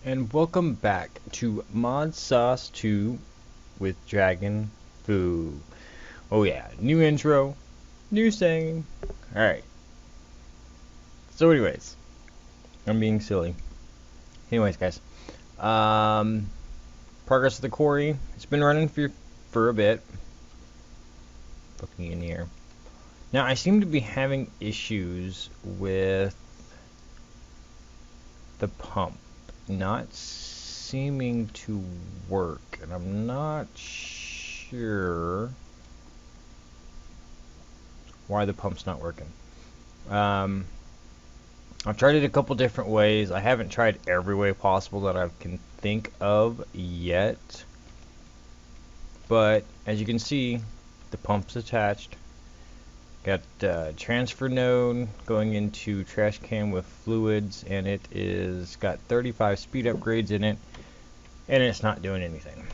And welcome back to Modsauce 2 with DragonFu. Oh yeah, new intro, new saying. Alright. So anyways, I'm being silly. Anyways, guys. Progress of the quarry. It's been running for a bit. Looking in here. Now, I seem to be having issues with the pump not seeming to work, and I'm not sure why the pump's not working. I've tried it a couple different ways. I haven't tried every way possible that I can think of yet, but as you can see, the pump's attached. Got transfer node going into trash can with fluids, and it is got 35 speed upgrades in it, and it's not doing anything.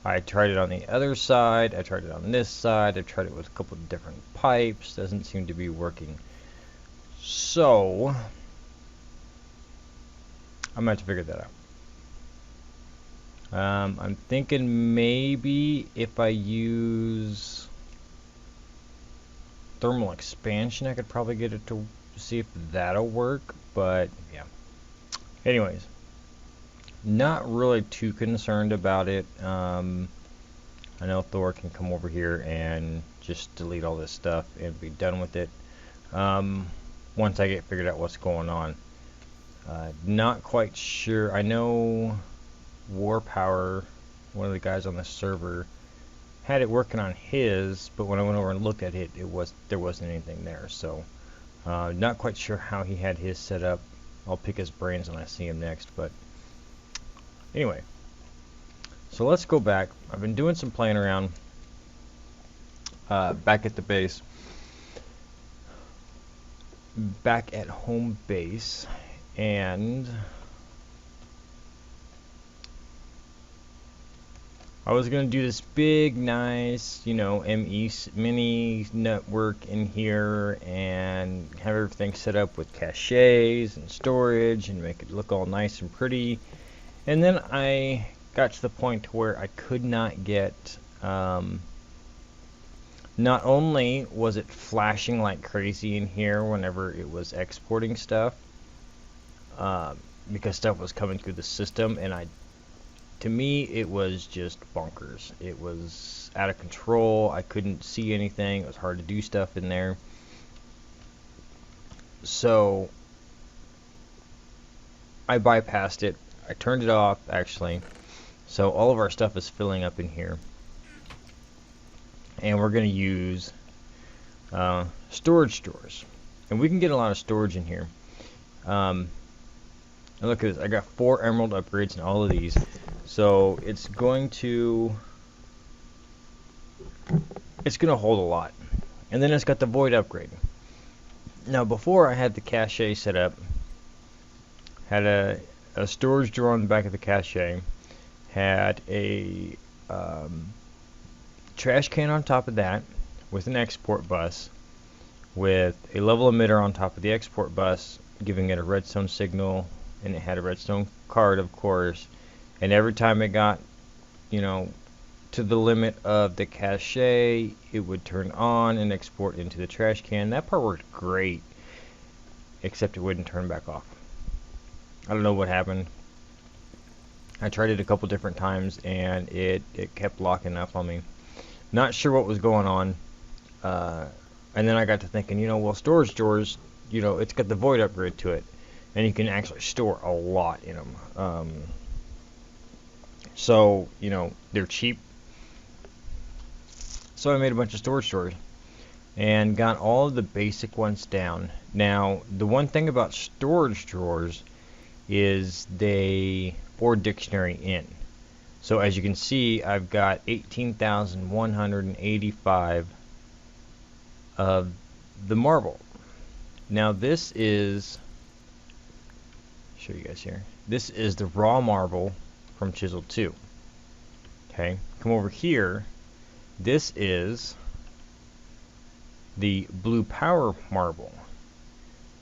I tried it on the other side, I tried it on this side, I tried it with a couple of different pipes, doesn't seem to be working. So I'm going to have to figure that out. I'm thinking maybe if I use thermal expansion, I could probably get it to see if that'll work, but yeah. Anyways, not really too concerned about it. I know Thor can come over here and just delete all this stuff and be done with it once I get figured out what's going on. Not quite sure. I know War Power, one of the guys on the server, had it working on his, but when I went over and looked at it, there wasn't anything there. So not quite sure how he had his set up. I'll pick his brains when I see him next. But anyway, so let's go back. I've been doing some playing around back at the base, back at home base, and I was going to do this big, nice, ME mini network in here and have everything set up with caches and storage and make it look all nice and pretty. And then I got to the point where I could not get, not only was it flashing like crazy in here whenever it was exporting stuff, because stuff was coming through the system, and to me, it was just bonkers. It was out of control. I couldn't see anything. It was hard to do stuff in there. So I bypassed it. I turned it off, actually. So all of our stuff is filling up in here. And we're going to use storage drawers. And we can get a lot of storage in here. And look at this. I got 4 emerald upgrades in all of these. So it's going to hold a lot. And then it's got the void upgrade. Now before I had the cache set up, had a storage drawer on the back of the cache, had a trash can on top of that with an export bus, with a level emitter on top of the export bus, giving it a redstone signal, and it had a redstone card, of course. And every time it got, to the limit of the cache, it would turn on and export into the trash can. That part worked great, except it wouldn't turn back off. I don't know what happened. I tried it a couple different times, and it kept locking up on me. Not sure what was going on. And then I got to thinking, well, storage drawers, it's got the void upgrade to it, and you can actually store a lot in them. So, they're cheap. So I made a bunch of storage drawers and got all of the basic ones down. Now, the one thing about storage drawers is they or dictionary in. So as you can see, I've got 18,185 of the marble. Now this is, show you guys here, this is the raw marble from Chisel 2. Okay, come over here. This is the blue power marble.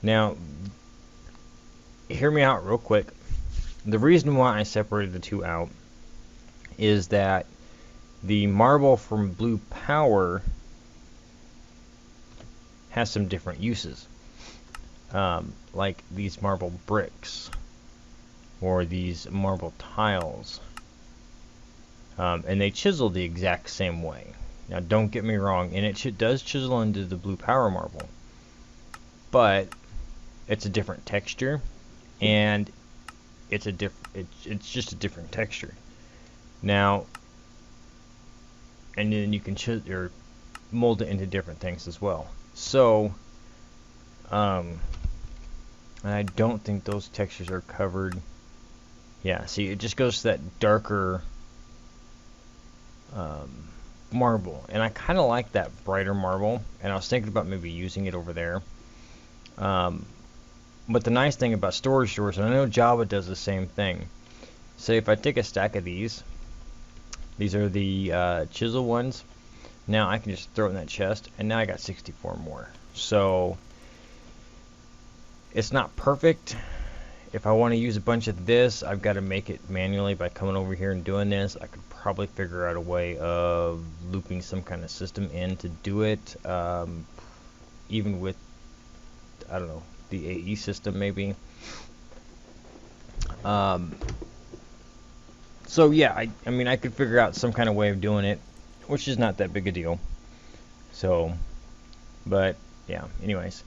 Now, hear me out real quick. The reason why I separated the two out is that the marble from blue power has some different uses. Like these marble bricks or these marble tiles. And they chisel the exact same way. Now, don't get me wrong, and it does chisel into the blue power marble, but it's a different texture, and it's just a different texture. Now, and then you can or mold it into different things as well. So, and I don't think those textures are covered. Yeah, see, it just goes to that darker marble, and I kind of like that brighter marble, and I was thinking about maybe using it over there. But the nice thing about storage drawers, and I know Java does the same thing. Say if I take a stack of these are the chisel ones. Now I can just throw it in that chest, and now I got 64 more. So it's not perfect. If I want to use a bunch of this, I've got to make it manually by coming over here and doing this. I could probably figure out a way of looping some kind of system in to do it, even with, I don't know, the AE system maybe. So yeah, I mean, I could figure out some kind of way of doing it, which is not that big a deal. So, but yeah, anyways.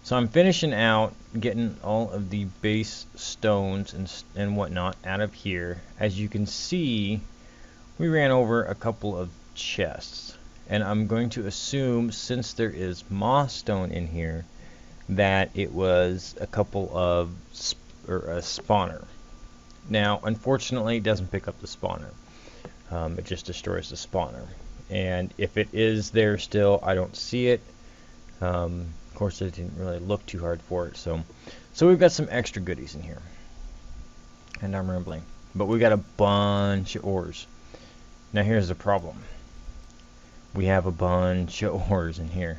So I'm finishing out getting all of the base stones and whatnot out of here. As you can see, we ran over a couple of chests, and I'm going to assume, since there is moss stone in here, that it was a couple of a spawner. Now, unfortunately, it doesn't pick up the spawner. It just destroys the spawner. And if it is there still, I don't see it. Of course, I didn't really look too hard for it. So we've got some extra goodies in here. And I'm rambling. But we got a bunch of ores. Now, here's the problem. We have a bunch of ores in here.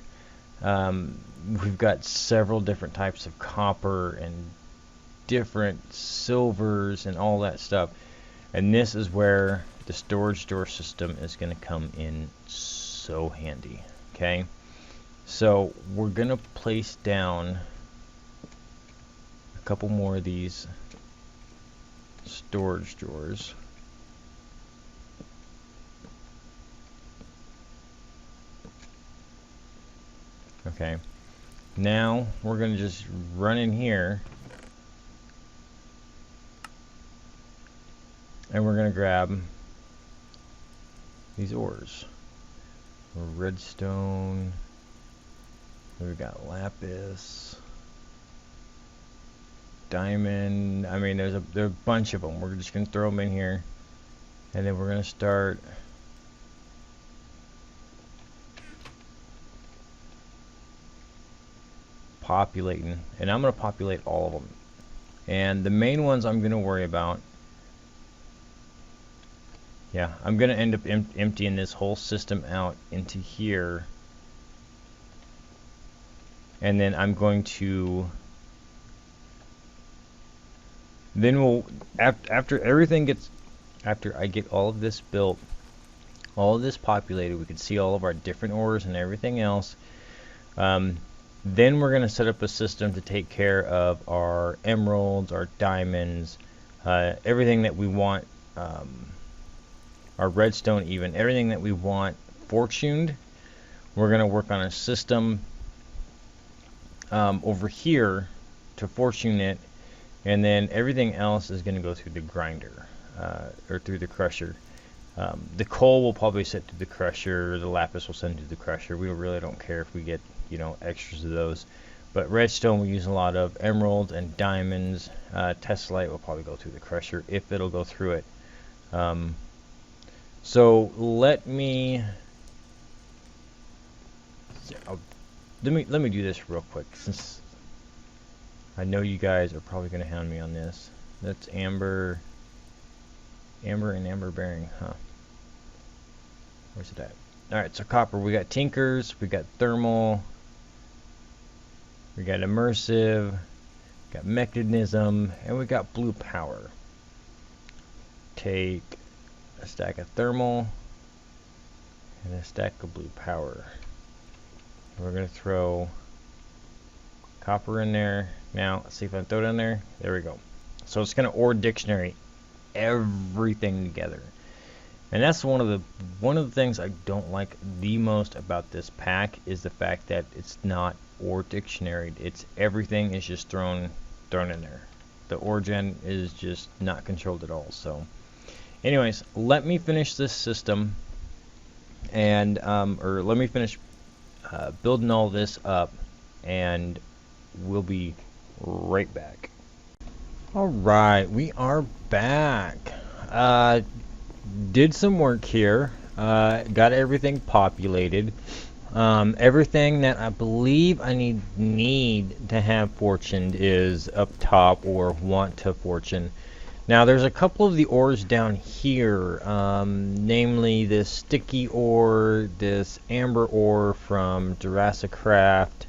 We've got several different types of copper and different silvers and all that stuff. And this is where the storage door system is going to come in so handy. Okay? So we're going to place down a couple more of these storage drawers. Okay. Now we're going to just run in here and we're going to grab these ores. Redstone. We've got lapis, diamond. I mean, there are a bunch of them. We're just going to throw them in here, and then we're going to start populating. And I'm going to populate all of them. And the main ones I'm going to worry about. Yeah, I'm going to end up emptying this whole system out into here. And then I'm going to, then we'll, after everything gets, after I get all of this built, all of this populated, we can see all of our different ores and everything else. Then we're going to set up a system to take care of our emeralds, our diamonds, everything that we want, our redstone even, everything that we want fortuned. We're going to work on a system over here to fortune it, and then everything else is going to go through the grinder or through the crusher. The coal will probably sit through the crusher, the lapis will send to the crusher. We really don't care if we get, you know, extras of those, but redstone we use a lot of, emeralds and diamonds. Tessellite will probably go through the crusher if it'll go through it. So let me do this real quick, since I know you guys are probably going to hound me on this. That's amber and amber bearing, huh? Where's it at? Alright, so copper, we got tinkers, we got thermal, We got immersive, got mechanism, and we got blue power. Take a stack of thermal and a stack of blue power. We're going to throw copper in there. Now, let's see if I can throw it in there. There we go. So it's going to OR dictionary everything together. And that's one of the things I don't like the most about this pack is the fact that it's not OR dictionary. It's everything is just thrown in there. The origin is just not controlled at all. So anyways, let me finish this system and or let me finish building all this up, and we'll be right back. Alright, we are back. Did some work here, got everything populated. Everything that I believe I need to have fortuned is up top or want to fortune. Now there's a couple of the ores down here, namely this sticky ore, this amber ore from Jurassic Craft,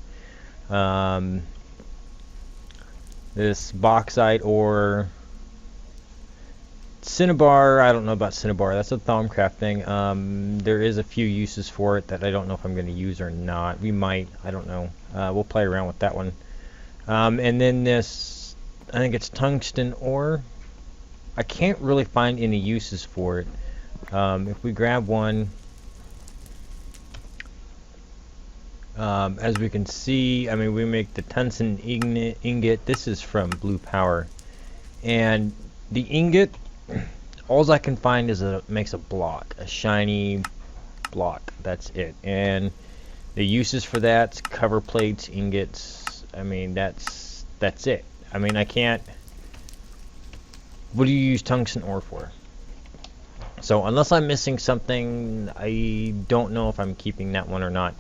this bauxite ore, cinnabar. I don't know about cinnabar, that's a Thaumcraft thing. There is a few uses for it that I don't know if I'm going to use or not. We might, I don't know. We'll play around with that one. And then this, I think it's tungsten ore. I can't really find any uses for it. If we grab one, as we can see, I mean, we make the tungsten ingot. This is from Blue Power, and the ingot, all I can find is makes a block, a shiny block. That's it. And the uses for that, cover plates, ingots. I mean, that's it. I mean, I can't. What do you use tungsten ore for? So unless I'm missing something, I don't know if I'm keeping that one or not.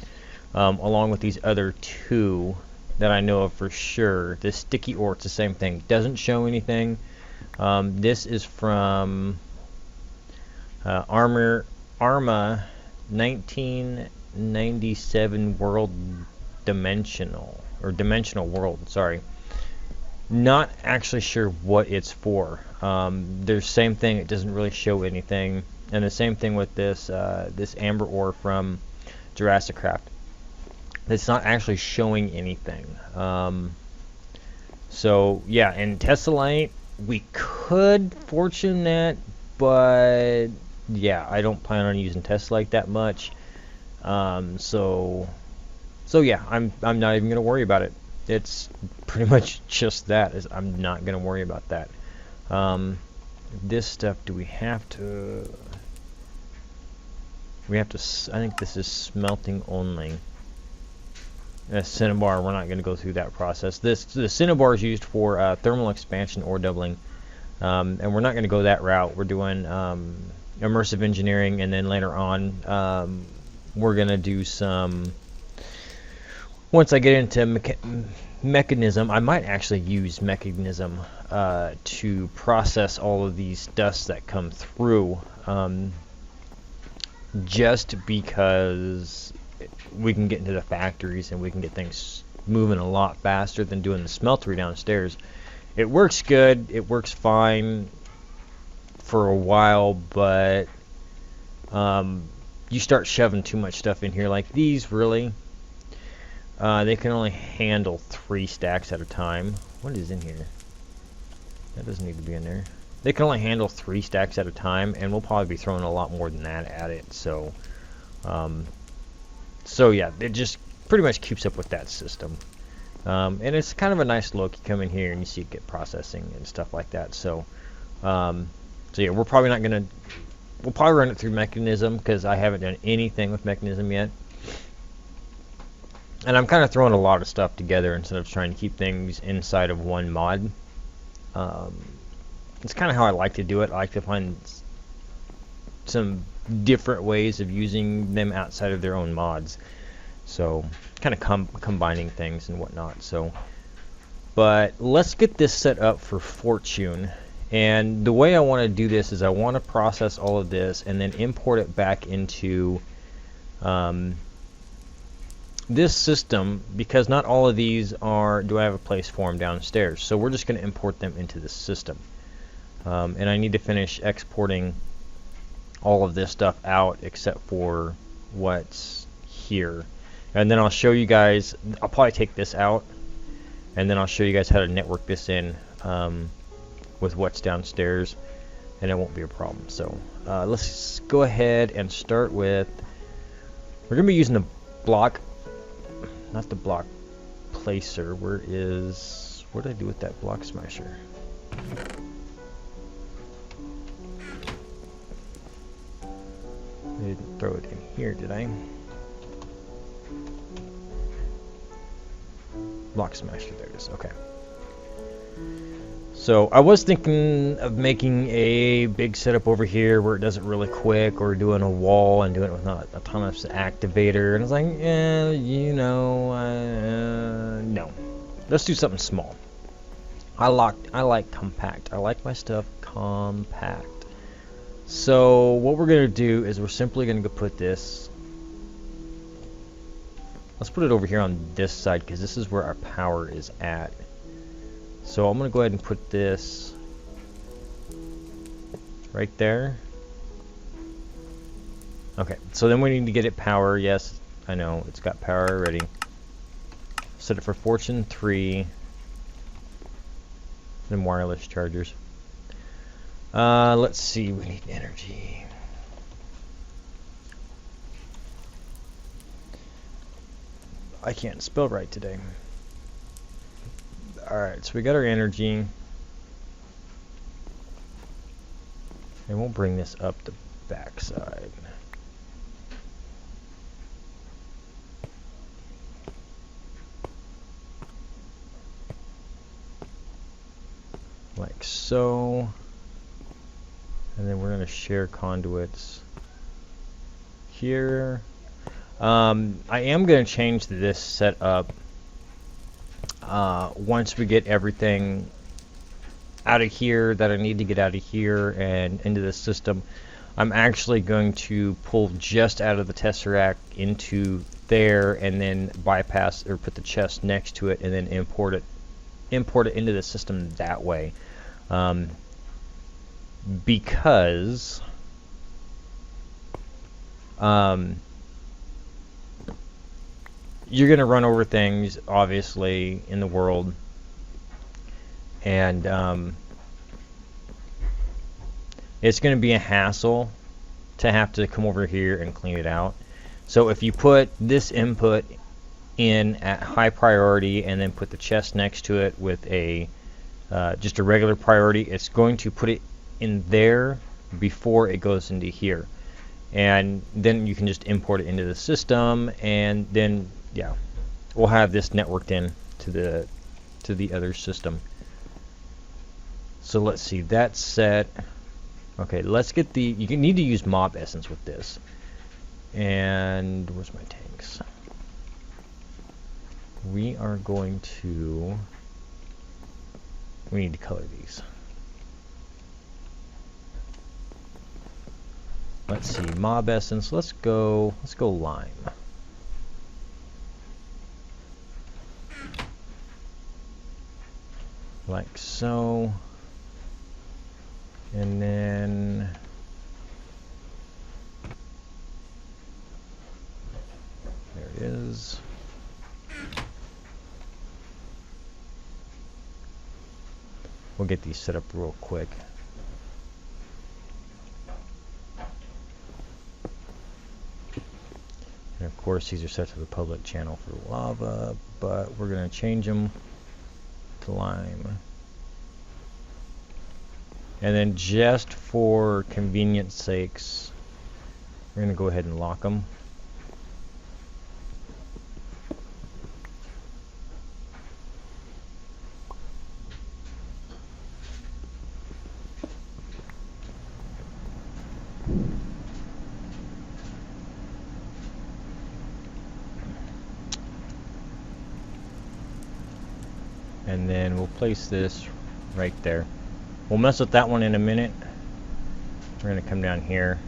Along with these other two that I know of for sure. This sticky ore, it's the same thing. Doesn't show anything. This is from Arma 1997 World Dimensional, or Dimensional World, sorry. Not actually sure what it's for. There's same thing, it doesn't really show anything. And the same thing with this this amber ore from Jurassic Craft. It's not actually showing anything. So yeah, and Tessellite, we could fortune that, but yeah, I don't plan on using Tessellite that much. So yeah, I'm not even gonna worry about it. It's pretty much just that. I'm not gonna worry about that. This stuff, do we have to? We have to. I think this is smelting only. Cinnabar, we're not going to go through that process. The cinnabar is used for thermal expansion or doubling, and we're not going to go that route. We're doing immersive engineering, and then later on we're going to do some. Once I get into mechanism, I might actually use mechanism to process all of these dusts that come through, just because we can get into the factories and we can get things moving a lot faster than doing the smeltery downstairs. It works good, it works fine for a while, but you start shoving too much stuff in here, like these really, they can only handle 3 stacks at a time. What is in here? That doesn't need to be in there. They can only handle 3 stacks at a time, and we'll probably be throwing a lot more than that at it, so so yeah, it just pretty much keeps up with that system. And it's kind of a nice look. You come in here and you see it get processing and stuff like that. So so yeah, we're probably not gonna, we'll probably run it through mechanism because I haven't done anything with mechanism yet. And I'm kind of throwing a lot of stuff together instead of trying to keep things inside of one mod. It's kind of how I like to do it. I like to find some different ways of using them outside of their own mods, so kind of combining things and whatnot. So but let's get this set up for fortune, and the way I want to do this is I want to process all of this and then import it back into this system, because not all of these do I have a place for them downstairs, so we're just going to import them into this system. And I need to finish exporting all of this stuff out except for what's here. And then I'll show you guys, I'll probably take this out, and then I'll show you guys how to network this in with what's downstairs, and it won't be a problem. So let's go ahead and start with, we're going to be using the block, not the block placer. What did I do with that block smasher? I didn't throw it in here, did I? Block smasher, there it is. Okay. So I was thinking of making a big setup over here where it does it really quick, or doing a wall and doing it with not a ton of activator. And I was like, no. Let's do something small. I like compact. I like my stuff compact. So what we're gonna do is we're simply gonna go put this. Let's put it over here on this side because this is where our power is at. So I'm going to go ahead and put this right there. Okay, so then we need to get it power. Yes, I know, it's got power already. Set it for Fortune 3. Then wireless chargers. Let's see, we need energy. I can't spell right today. Alright, so we got our energy. And we'll bring this up the backside. Like so. And then we're going to share conduits here. I am going to change this setup once we get everything out of here that I need to get out of here and into the system. I'm actually going to pull just out of the Tesseract into there and then bypass or put the chest next to it and then import it into the system that way. Because you're going to run over things, obviously, in the world. And it's going to be a hassle to have to come over here and clean it out. So if you put this input in at high priority and then put the chest next to it with a just a regular priority, it's going to put it in there before it goes into here. And then you can just import it into the system, and then yeah, we'll have this networked in to the other system. So let's see, that's set. Okay, let's get the, you need to use mob essence with this. And where's my tanks? We are going to, we need to color these. Let's see, mob essence, let's go lime. Like so. And then there it is. We'll get these set up real quick. And of course these are set to the public channel for lava, but we're going to change them to lime. And then just for convenience sakes, we're going to go ahead and lock them. And then we'll place this right there. We'll mess with that one in a minute. We're going to come down here.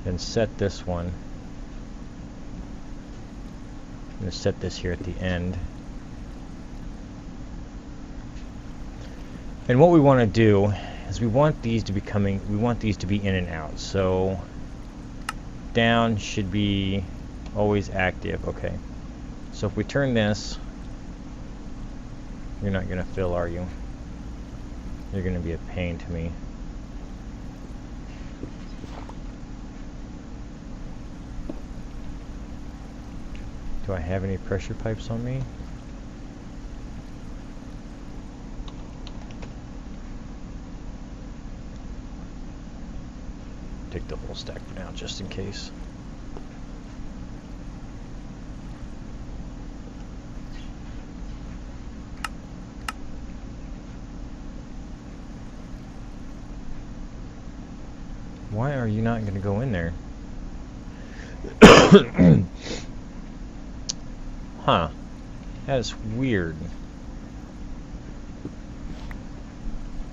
Then set this one. I'm going to set this here at the end. And what we want to do is we want these to be in and out. So down should be always active. Okay. So if we turn this, you're not going to fill, are you? You're going to be a pain to me. Do I have any pressure pipes on me? Take the whole stack for now, just in case. Why are you not going to go in there? Huh. That is weird.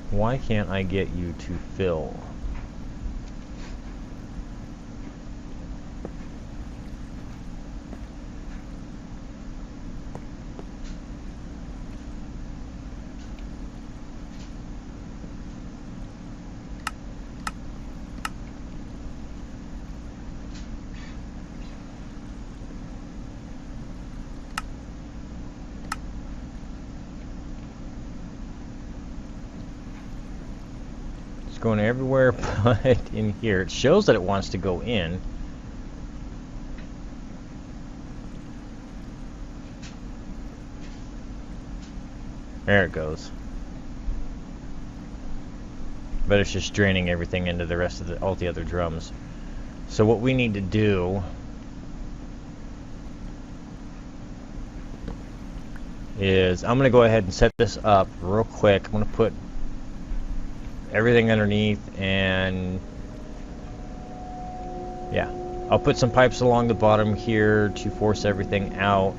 Why can't I get you to fill? Going everywhere but in here. It shows that it wants to go in. There it goes. But it's just draining everything into the rest of all the other drums. So what we need to do is I'm going to go ahead and set this up real quick. I'm going to put everything underneath, and yeah, I'll put some pipes along the bottom here to force everything out.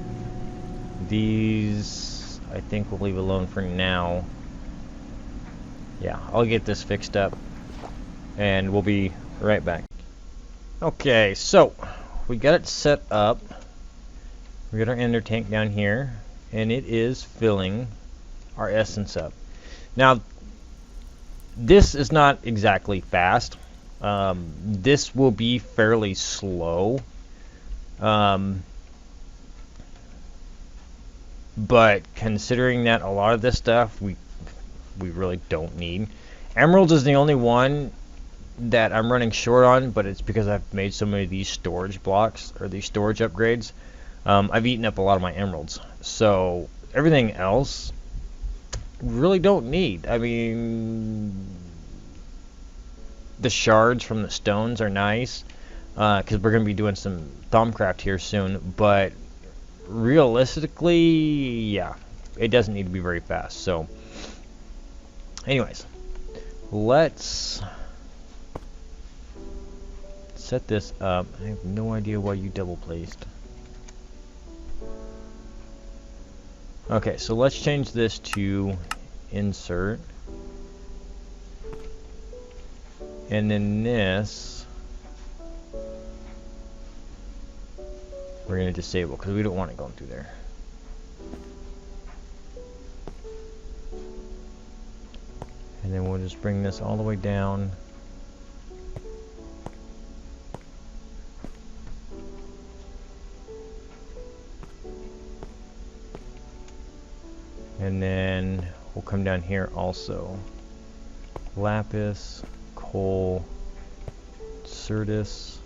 These I think we'll leave alone for now. Yeah, I'll get this fixed up and we'll be right back. Okay, so we got it set up. We got our ender tank down here and it is filling our essence up. Now this is not exactly fast. This will be fairly slow. But considering that a lot of this stuff we really don't need. Emeralds is the only one that I'm running short on, but it's because I've made so many of these storage blocks, or these storage upgrades. I've eaten up a lot of my emeralds. So everything else really don't need. I mean, the shards from the stones are nice because we're going to be doing some Thaumcraft here soon, but realistically, yeah, it doesn't need to be very fast. So anyways, let's set this up. I have no idea why you double placed. Okay, so let's change this to insert. And then this, we're going to disable because we don't want it going through there. And then we'll just bring this all the way down. And then we'll come down here also. Lapis, coal, Certus.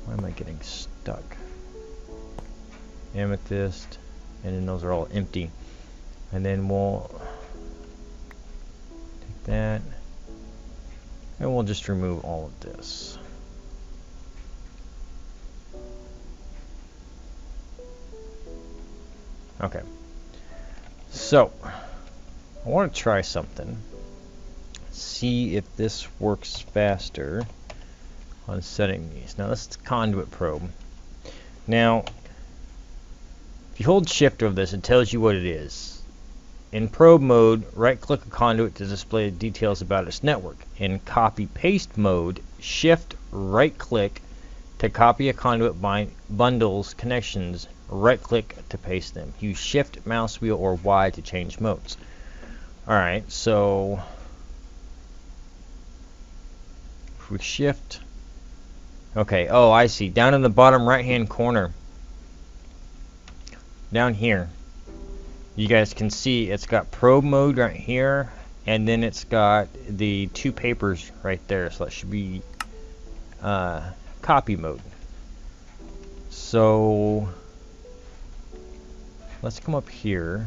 Why am I getting stuck? Amethyst, and then those are all empty. And then we'll take that, and we'll just remove all of this. Okay, so I want to try something, see if this works faster on setting these. Now this is the conduit probe. Now if you hold shift over this, it tells you what it is. In probe mode, right-click a conduit to display details about its network. In copy-paste mode, shift right-click to copy a conduit bundles connections. Right-click to paste them. Use shift, mouse wheel, or Y to change modes. Alright, so if we shift... Okay, oh, I see. Down in the bottom right-hand corner, down here, you guys can see it's got probe mode right here, and then it's got the two papers right there, so that should be copy mode. So let's come up here,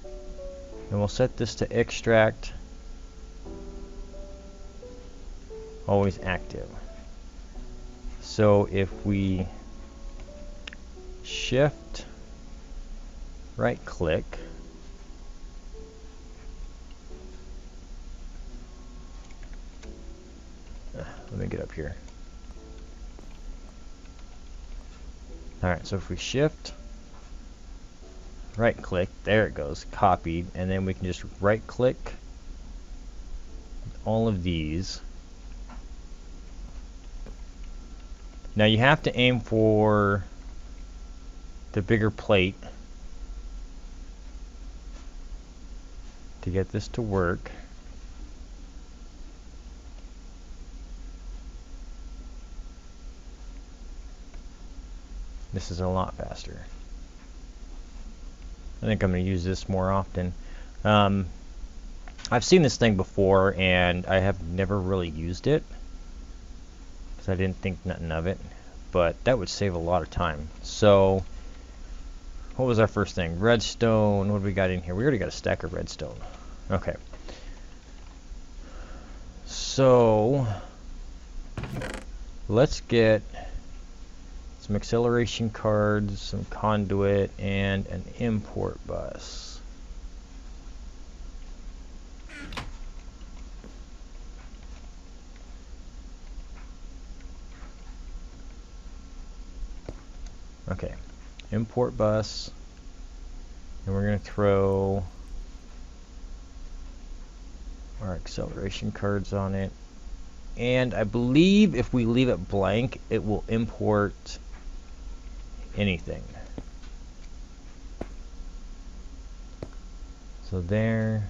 and we'll set this to extract, always active. So if we shift right click, let me get up here. Alright, so if we shift right click, there it goes, copied, and then we can just right click all of these. Now you have to aim for the bigger plate to get this to work. This is a lot faster. I think I'm going to use this more often. I've seen this thing before and I have never really used it because I didn't think nothing of it, but that would save a lot of time. So what was our first thing? Redstone. What do we got in here? We already got a stack of redstone. Okay. So let's get some acceleration cards, some conduit, and an import bus. Okay, import bus, and we're going to throw our acceleration cards on it. And I believe if we leave it blank, it will import anything. So there.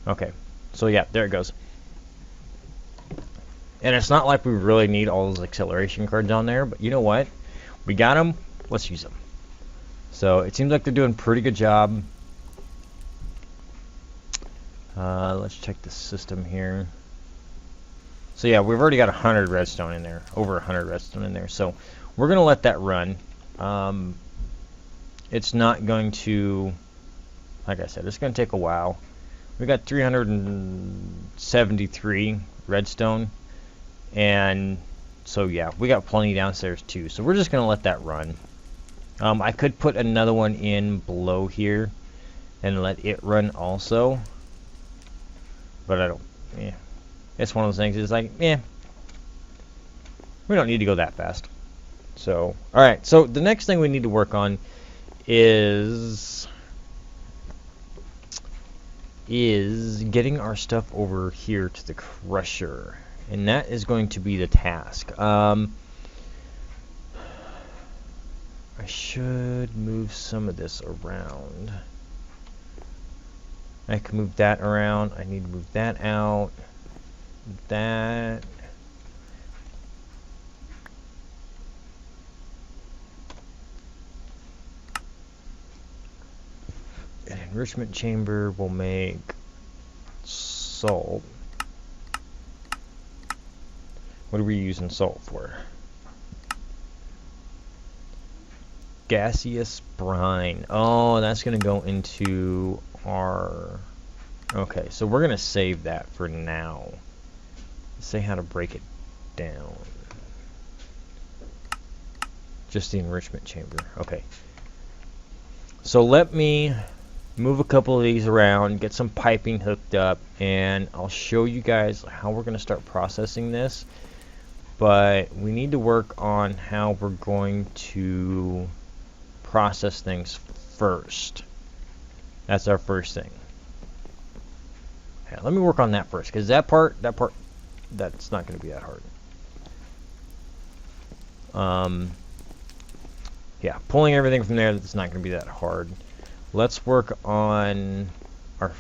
Okay, so yeah, there it goes. And it's not like we really need all those acceleration cards on there, but you know what? We got them. Let's use them. So it seems like they're doing a pretty good job. Let's check the system here. So yeah, we've already got 100 redstone in there, over 100 redstone in there. So we're going to let that run. It's not going to, like I said, it's going to take a while. We got 373 redstone. And so yeah, we got plenty downstairs too. So we're just going to let that run. I could put another one in below here and let it run also. But I don't, yeah. It's one of those things, it's like, we don't need to go that fast. So, alright, so the next thing we need to work on is getting our stuff over here to the crusher. And that is going to be the task. I should move some of this around. I can move that around. I need to move that out. That. An enrichment chamber will make salt. What are we using salt for? Gaseous brine. Oh, that's going to go into our... Okay, so we're going to save that for now. Let's say how to break it down. Just the enrichment chamber. Okay. So let me move a couple of these around, get some piping hooked up, and I'll show you guys how we're going to start processing this. But we need to work on how we're going to process things first. That's our first thing. Okay, let me work on that first, because that part, that's not going to be that hard. Yeah, pulling everything from there, that's not going to be that hard. Let's work on our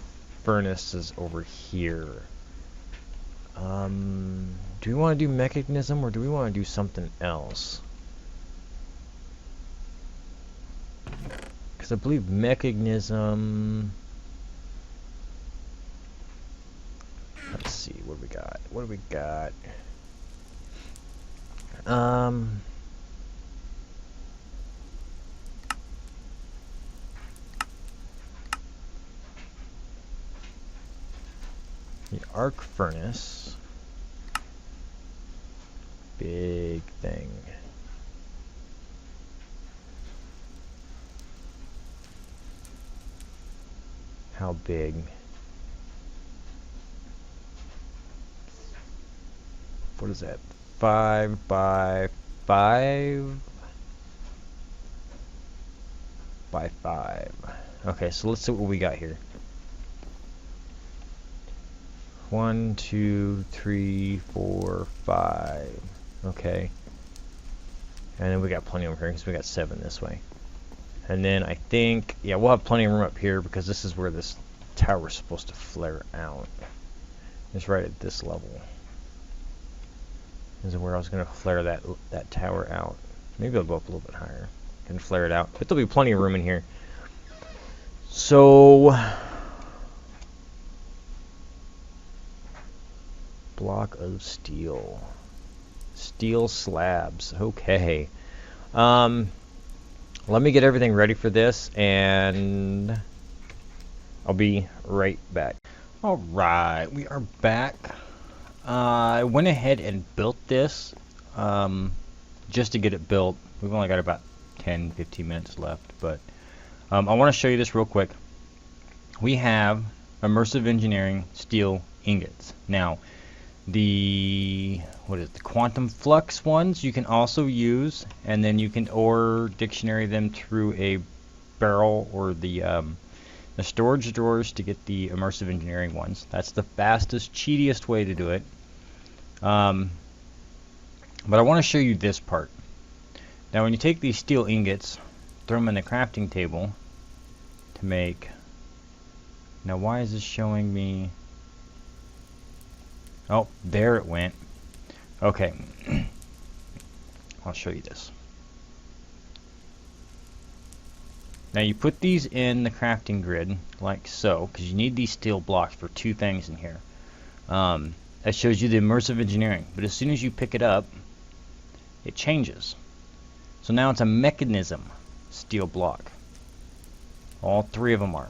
furnaces over here. Do we want to do mechanism, or do we want to do something else? Because I believe mechanism... Let's see, what do we got? What do we got? The arc furnace. Big thing. How big? What is that? 5 by 5 by 5. Okay, so let's see what we got here. 1, 2, 3, 4, 5. Okay. And then we got plenty over here because we got 7 this way. And then I think, yeah, we'll have plenty of room up here because this is where this tower is supposed to flare out. It's right at this level. This is where I was going to flare that tower out. Maybe I'll go up a little bit higher and flare it out. But there'll be plenty of room in here. So... block of steel. Steel slabs. Okay. Let me get everything ready for this, and I'll be right back. Alright, we are back. I went ahead and built this just to get it built. We've only got about 10-15 minutes left, but I want to show you this real quick. We have immersive engineering steel ingots. Now, the quantum flux ones you can also use, and then you can dictionary them through a barrel or the storage drawers to get the immersive engineering ones. That's the fastest, cheatiest way to do it. But I want to show you this part. Now when you take these steel ingots, throw them in the crafting table to make... Now why is this showing me... Oh, there it went. Okay. I'll show you this. Now you put these in the crafting grid like so, because you need these steel blocks for 2 things in here. That shows you the immersive engineering, but as soon as you pick it up, it changes. So now it's a mechanism steel block. All 3 of them are.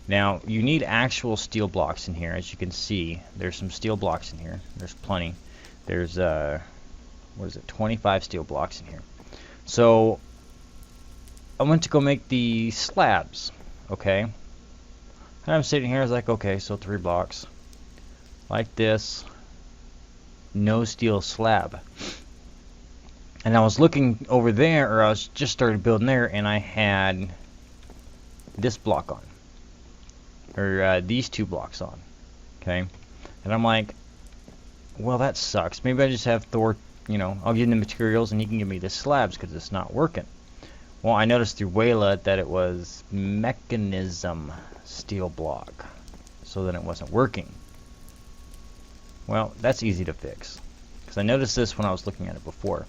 Now you need actual steel blocks in here. As you can see, there's some steel blocks in here. There's plenty. There's 25 steel blocks in here. So I went to go make the slabs, okay? And I'm sitting here, I was like, okay, so 3 blocks. Like this. No steel slab. And I was looking over there, or I was just started building there, and I had this block on. Or these 2 blocks on. Okay? And I'm like, well, that sucks. Maybe I just have Thor, I'll give him the materials and he can give me the slabs because it's not working. Well, I noticed through Wayla that it was mechanism steel block. So then it wasn't working. Well, that's easy to fix. Because I noticed this when I was looking at it before.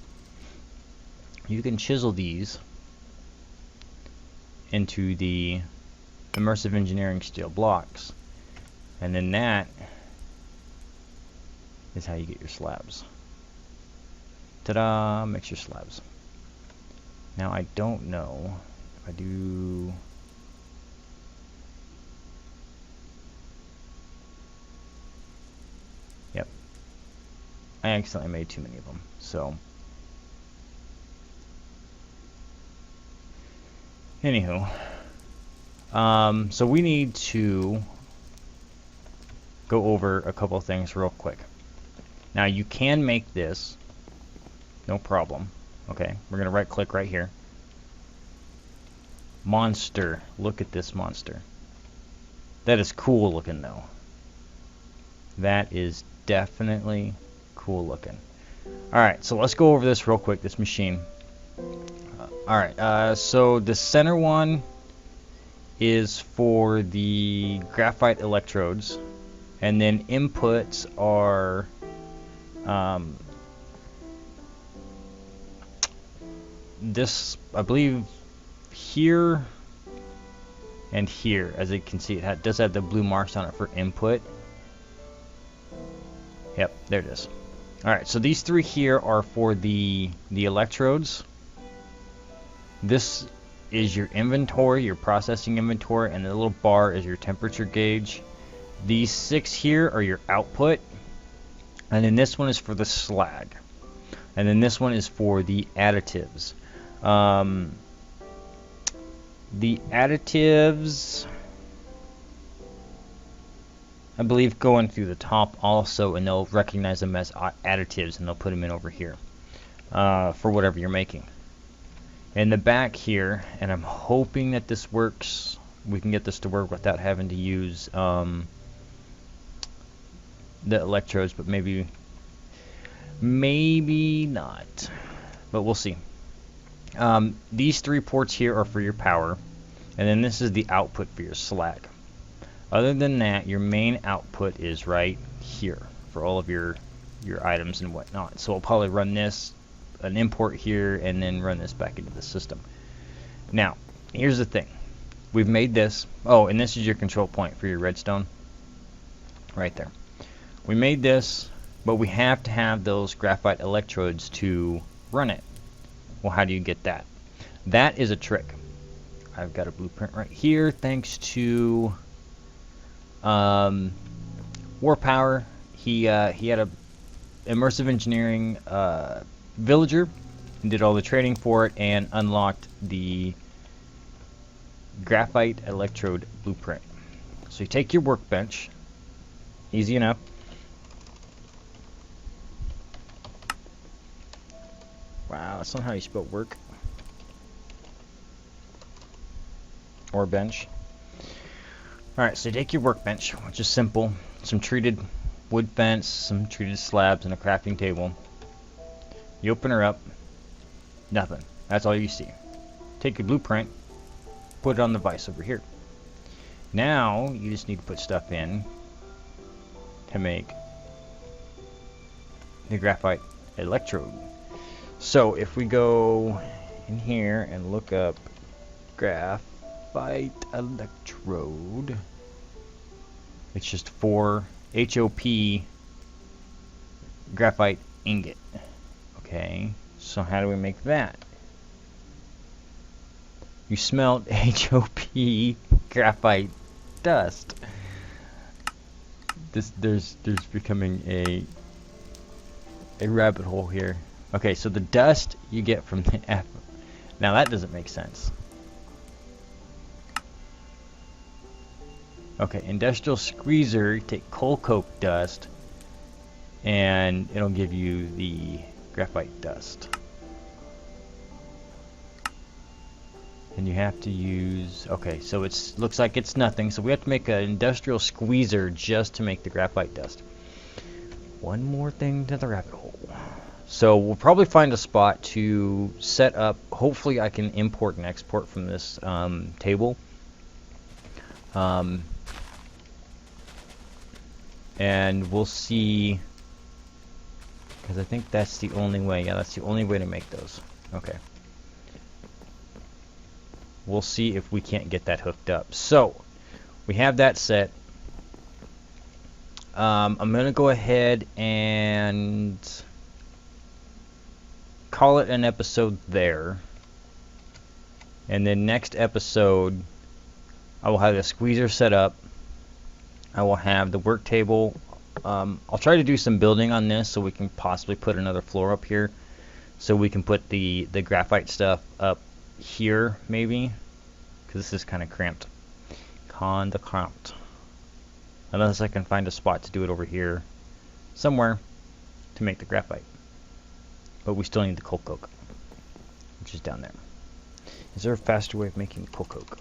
You can chisel these into the immersive engineering steel blocks. And then that is how you get your slabs. Ta-da! Makes your slabs. Now I don't know if I do... Yep. I accidentally made too many of them. So... Anywho. So we need to go over a couple of things real quick. Now you can make this, no problem. Okay, we're going to right click right here. Monster. Look at this monster. That is cool looking though. That is definitely cool looking. Alright, so let's go over this real quick, this machine. Alright, so the center one is for the graphite electrodes, and then inputs are this, I believe, here and here. As you can see, it does have the blue marks on it for input. Yep, there it is. Alright, so these three here are for the electrodes. This is your inventory, your processing inventory, and the little bar is your temperature gauge. These 6 here are your output, and then this one is for the slag, and then this one is for the additives. The additives, I believe, go in through the top also, and they'll recognize them as additives, and they'll put them in over here for whatever you're making. In the back here, and I'm hoping that this works, we can get this to work without having to use the electrodes, but maybe not, but we'll see. These 3 ports here are for your power, and then this is the output for your slag. Other than that, your main output is right here for all of your items and whatnot. So we'll probably run this, an import here, and then run this back into the system. Now, here's the thing. We've made this. Oh, and this is your control point for your redstone. Right there. We made this, but we have to have those graphite electrodes to run it. Well, how do you get that? That is a trick. I've got a blueprint right here, thanks to Warpower. He had a immersive engineering villager and did all the trading for it and unlocked the graphite electrode blueprint. So you take your workbench, easy enough. Wow, that's not how you spell work. Or bench. Alright, so you take your workbench, which is simple. Some treated wood fence, some treated slabs, and a crafting table. You open her up. Nothing. That's all you see. Take your blueprint, put it on the vise over here. Now, you just need to put stuff in to make the graphite electrode. So if we go in here and look up graphite electrode, it's just 4 HOP graphite ingot. Okay, so how do we make that? You smelt HOP graphite dust. There's becoming a rabbit hole here. Okay, so the dust you get from the F. Now that doesn't make sense. Okay, industrial squeezer, you take coal coke dust, and it'll give you the graphite dust. And you have to use, okay, so it looks like it's nothing, so we have to make an industrial squeezer just to make the graphite dust. One more thing to the rabbit hole. So we'll probably find a spot to set up. Hopefully I can import and export from this table. And we'll see, because I think that's the only way. Yeah, that's the only way to make those. Okay. We'll see if we can't get that hooked up. So we have that set. I'm going to go ahead and call it an episode there. And then next episode, I will have the squeezer set up. I will have the work table. I'll try to do some building on this so we can possibly put another floor up here. So we can put the graphite stuff up here, maybe. Because this is kind of cramped. Kinda cramped. Unless I can find a spot to do it over here. Somewhere to make the graphite. But we still need the coal coke, which is down there. Is there a faster way of making coal coke?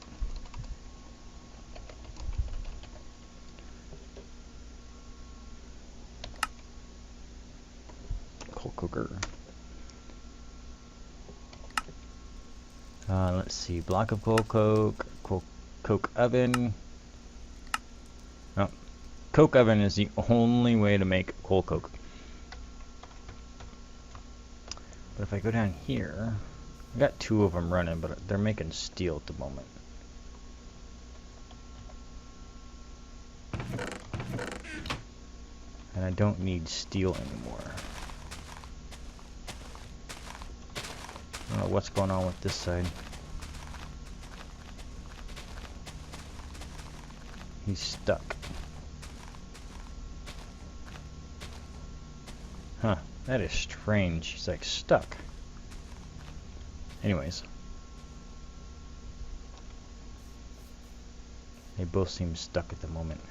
Coal coker. Let's see. Block of coal coke oven. Oh, coke oven is the only way to make coal coke. But if I go down here, I got 2 of them running, but they're making steel at the moment. And I don't need steel anymore. I don't know what's going on with this side. He's stuck. Huh, that is strange. He's like stuck. Anyways. They both seem stuck at the moment.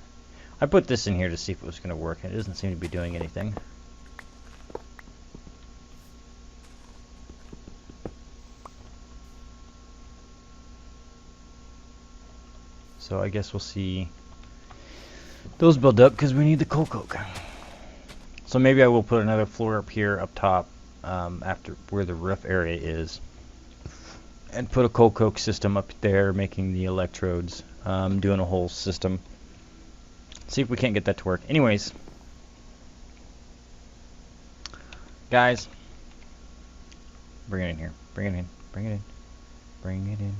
I put this in here to see if it was going to work. It doesn't seem to be doing anything. So I guess we'll see those build up because we need the coal coke. So maybe I will put another floor up here up top after where the roof area is, and put a coal coke system up there making the electrodes, doing a whole system. See if we can't get that to work. Anyways, guys, bring it in here. Bring it in. Bring it in. Bring it in.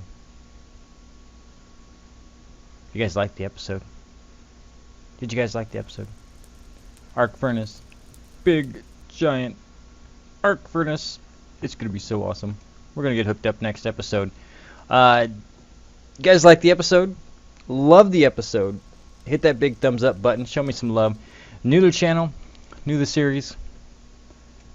You guys like the episode? Did you guys like the episode? Arc furnace. Big, giant arc furnace. It's going to be so awesome. We're going to get hooked up next episode. You guys like the episode? Love the episode. Hit that big thumbs up button. Show me some love. New to the channel. New to the series.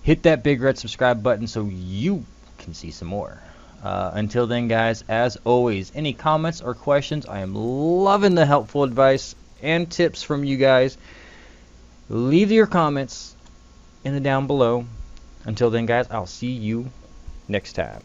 Hit that big red subscribe button so you can see some more. Until then, guys, as always, any comments or questions, I am loving the helpful advice and tips from you guys. Leave your comments in the down below. Until then, guys, I'll see you next time.